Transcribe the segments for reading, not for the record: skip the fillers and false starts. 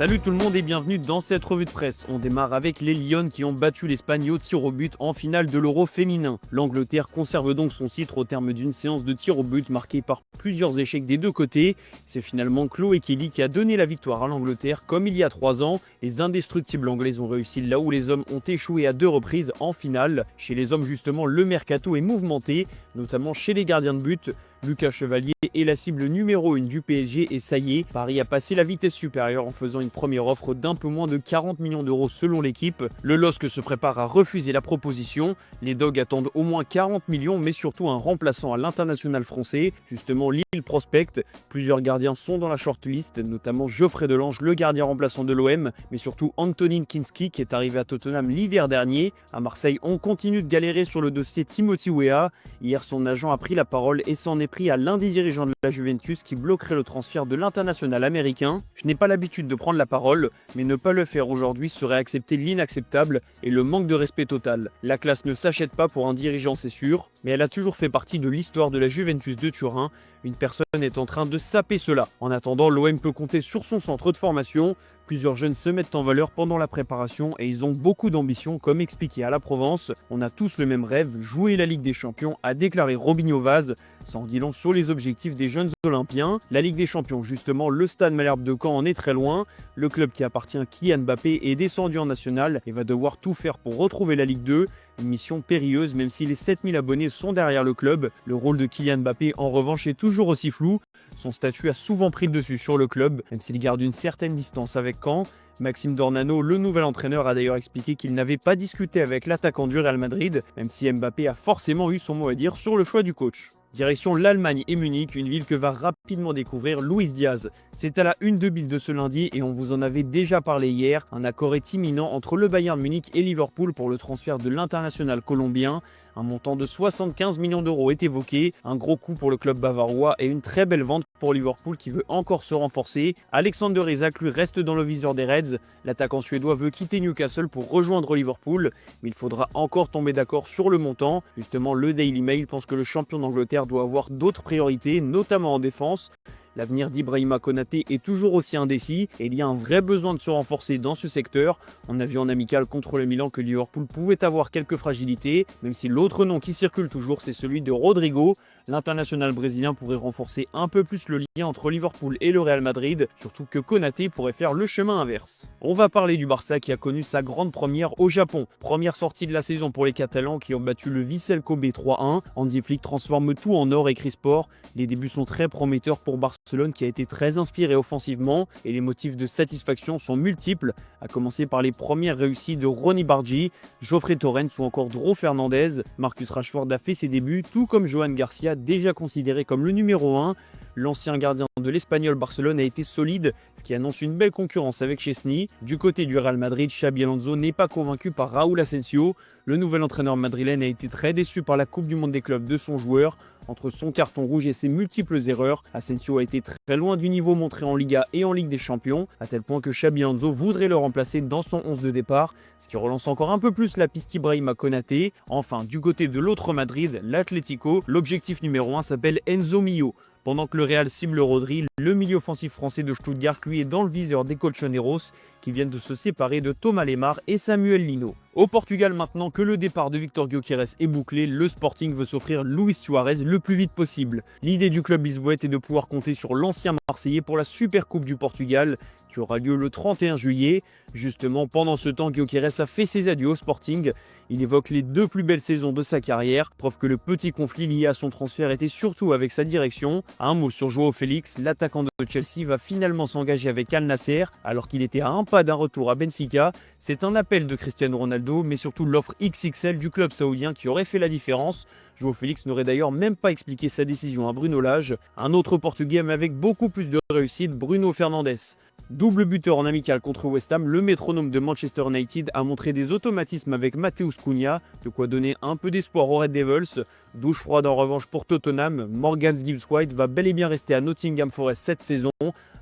Salut tout le monde et bienvenue dans cette revue de presse. On démarre avec les Lions qui ont battu l'Espagne au tir au but en finale de l'Euro féminin. L'Angleterre conserve donc son titre au terme d'une séance de tir au but marquée par plusieurs échecs des deux côtés. C'est finalement Chloé Kelly qui a donné la victoire à l'Angleterre comme il y a 3 ans. Les indestructibles anglaises ont réussi là où les hommes ont échoué à 2 reprises en finale. Chez les hommes justement, le mercato est mouvementé, notamment chez les gardiens de but. Lucas Chevalier est la cible numéro 1 du PSG et ça y est, Paris a passé la vitesse supérieure en faisant une première offre d'un peu moins de 40 millions d'euros selon l'équipe. Le LOSC se prépare à refuser la proposition. Les Dogs attendent au moins 40 millions mais surtout un remplaçant à l'international français. Justement, Lille prospecte. Plusieurs gardiens sont dans la shortlist, notamment Geoffrey Delange, le gardien remplaçant de l'OM, mais surtout Antonin Kinski qui est arrivé à Tottenham l'hiver dernier. À Marseille, on continue de galérer sur le dossier Timothy Weah. Hier, son agent a pris la parole et s'en est pris à l'un des dirigeants de la Juventus qui bloquerait le transfert de l'international américain. Je n'ai pas l'habitude de prendre la parole, mais ne pas le faire aujourd'hui serait accepter l'inacceptable et le manque de respect total. La classe ne s'achète pas pour un dirigeant, c'est sûr, mais elle a toujours fait partie de l'histoire de la Juventus de Turin. Une personne est en train de saper cela. En attendant, l'OM peut compter sur son centre de formation. Plusieurs jeunes se mettent en valeur pendant la préparation et ils ont beaucoup d'ambition, comme expliqué à la Provence. On a tous le même rêve, jouer la Ligue des Champions, a déclaré Robinho Vaz, sans dire long sur les objectifs des jeunes Olympiens. La Ligue des Champions, justement, le Stade Malherbe de Caen en est très loin. Le club qui appartient à Kylian Mbappé est descendu en national et va devoir tout faire pour retrouver la Ligue 2. Une mission périlleuse, même si les 7000 abonnés sont derrière le club. Le rôle de Kylian Mbappé, en revanche, est toujours aussi flou. Son statut a souvent pris le dessus sur le club, même s'il garde une certaine distance avec Caen. Maxime Dornano, le nouvel entraîneur, a d'ailleurs expliqué qu'il n'avait pas discuté avec l'attaquant du Real Madrid, même si Mbappé a forcément eu son mot à dire sur le choix du coach. Direction l'Allemagne et Munich, une ville que va rapidement découvrir Luis Diaz. C'est à la une de Bild de ce lundi et on vous en avait déjà parlé hier. Un accord est imminent entre le Bayern Munich et Liverpool pour le transfert de l'international colombien. Un montant de 75 millions d'euros est évoqué, un gros coup pour le club bavarois et une très belle vente pour Liverpool qui veut encore se renforcer. Alexander Isak lui reste dans le viseur des Reds. L'attaquant suédois veut quitter Newcastle pour rejoindre Liverpool, mais il faudra encore tomber d'accord sur le montant. Justement, le Daily Mail pense que le champion d'Angleterre doit avoir d'autres priorités, notamment en défense. L'avenir d'Ibrahima Konaté est toujours aussi indécis et il y a un vrai besoin de se renforcer dans ce secteur. On a vu en amical contre le Milan que Liverpool pouvait avoir quelques fragilités, même si l'autre nom qui circule toujours c'est celui de Rodrigo. L'international brésilien pourrait renforcer un peu plus le lien entre Liverpool et le Real Madrid, surtout que Konaté pourrait faire le chemin inverse. On va parler du Barça qui a connu sa grande première au Japon. Première sortie de la saison pour les Catalans qui ont battu le Vissel Kobe 3-1. Hansi Flick transforme tout en or écrit sport. Les débuts sont très prometteurs pour Barcelone qui a été très inspiré offensivement et les motifs de satisfaction sont multiples, à commencer par les premières réussites de Ronny Bargi, Geoffrey Torrens ou encore Dro Fernandez. Marcus Rashford a fait ses débuts, tout comme Johan Garcia, déjà considéré comme le numéro 1. L'ancien gardien de l'Espagnol Barcelone a été solide, ce qui annonce une belle concurrence avec Chesney. Du côté du Real Madrid, Xabi Alonso n'est pas convaincu par Raúl Asensio. Le nouvel entraîneur madrilène a été très déçu par la Coupe du Monde des clubs de son joueur. Entre son carton rouge et ses multiples erreurs, Asensio a été très loin du niveau montré en Liga et en Ligue des Champions, à tel point que Xabi Alonso voudrait le remplacer dans son 11 de départ, ce qui relance encore un peu plus la piste Ibrahima Konaté. Enfin, du côté de l'autre Madrid, l'Atlético, l'objectif numéro 1 s'appelle Enzo Millo. Pendant que le Real cible Rodri, le milieu offensif français de Stuttgart lui est dans le viseur des Colchoneros qui viennent de se séparer de Thomas Lemar et Samuel Lino. Au Portugal, maintenant que le départ de Victor Gyökeres est bouclé, le Sporting veut s'offrir Luis Suarez le plus vite possible. L'idée du club lisboète est de pouvoir compter sur l'ancien Marseillais pour la Super Coupe du Portugal qui aura lieu le 31 juillet. Justement, pendant ce temps, Gyökeres a fait ses adieux au Sporting. Il évoque les 2 plus belles saisons de sa carrière, preuve que le petit conflit lié à son transfert était surtout avec sa direction. Un mot sur João Félix, l'attaquant de Chelsea va finalement s'engager avec Al Nasser alors qu'il était à un pas d'un retour à Benfica. C'est un appel de Cristiano Ronaldo, mais surtout l'offre XXL du club saoudien qui aurait fait la différence. João Félix n'aurait d'ailleurs même pas expliqué sa décision à Bruno Lage. Un autre Portugais mais avec beaucoup plus de réussite, Bruno Fernandes. Double buteur en amical contre West Ham, le métronome de Manchester United a montré des automatismes avec Matheus Cunha, de quoi donner un peu d'espoir aux Red Devils. Douche froide en revanche pour Tottenham, Morgan Gibbs-White va bel et bien rester à Nottingham Forest cette saison,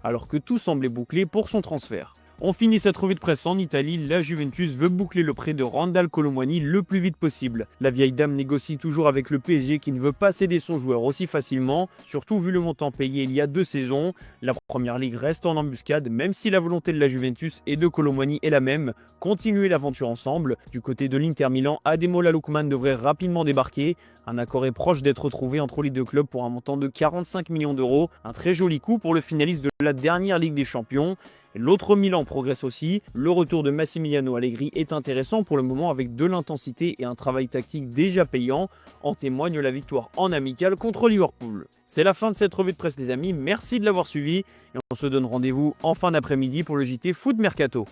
alors que tout semblait bouclé pour son transfert. On finit cette revue de presse en Italie, la Juventus veut boucler le prêt de Randal Kolo Muani le plus vite possible. La vieille dame négocie toujours avec le PSG qui ne veut pas céder son joueur aussi facilement, surtout vu le montant payé il y a 2 saisons. La première ligue reste en embuscade, même si la volonté de la Juventus et de Kolo Muani est la même, continuer l'aventure ensemble. Du côté de l'Inter Milan, Ademola Lookman devrait rapidement débarquer. Un accord est proche d'être trouvé entre les deux clubs pour un montant de 45 millions d'euros, un très joli coup pour le finaliste de la dernière Ligue des Champions. L'autre Milan progresse aussi, le retour de Massimiliano Allegri est intéressant pour le moment avec de l'intensité et un travail tactique déjà payant, en témoigne la victoire en amical contre Liverpool. C'est la fin de cette revue de presse les amis, merci de l'avoir suivi et on se donne rendez-vous en fin d'après-midi pour le JT Foot Mercato.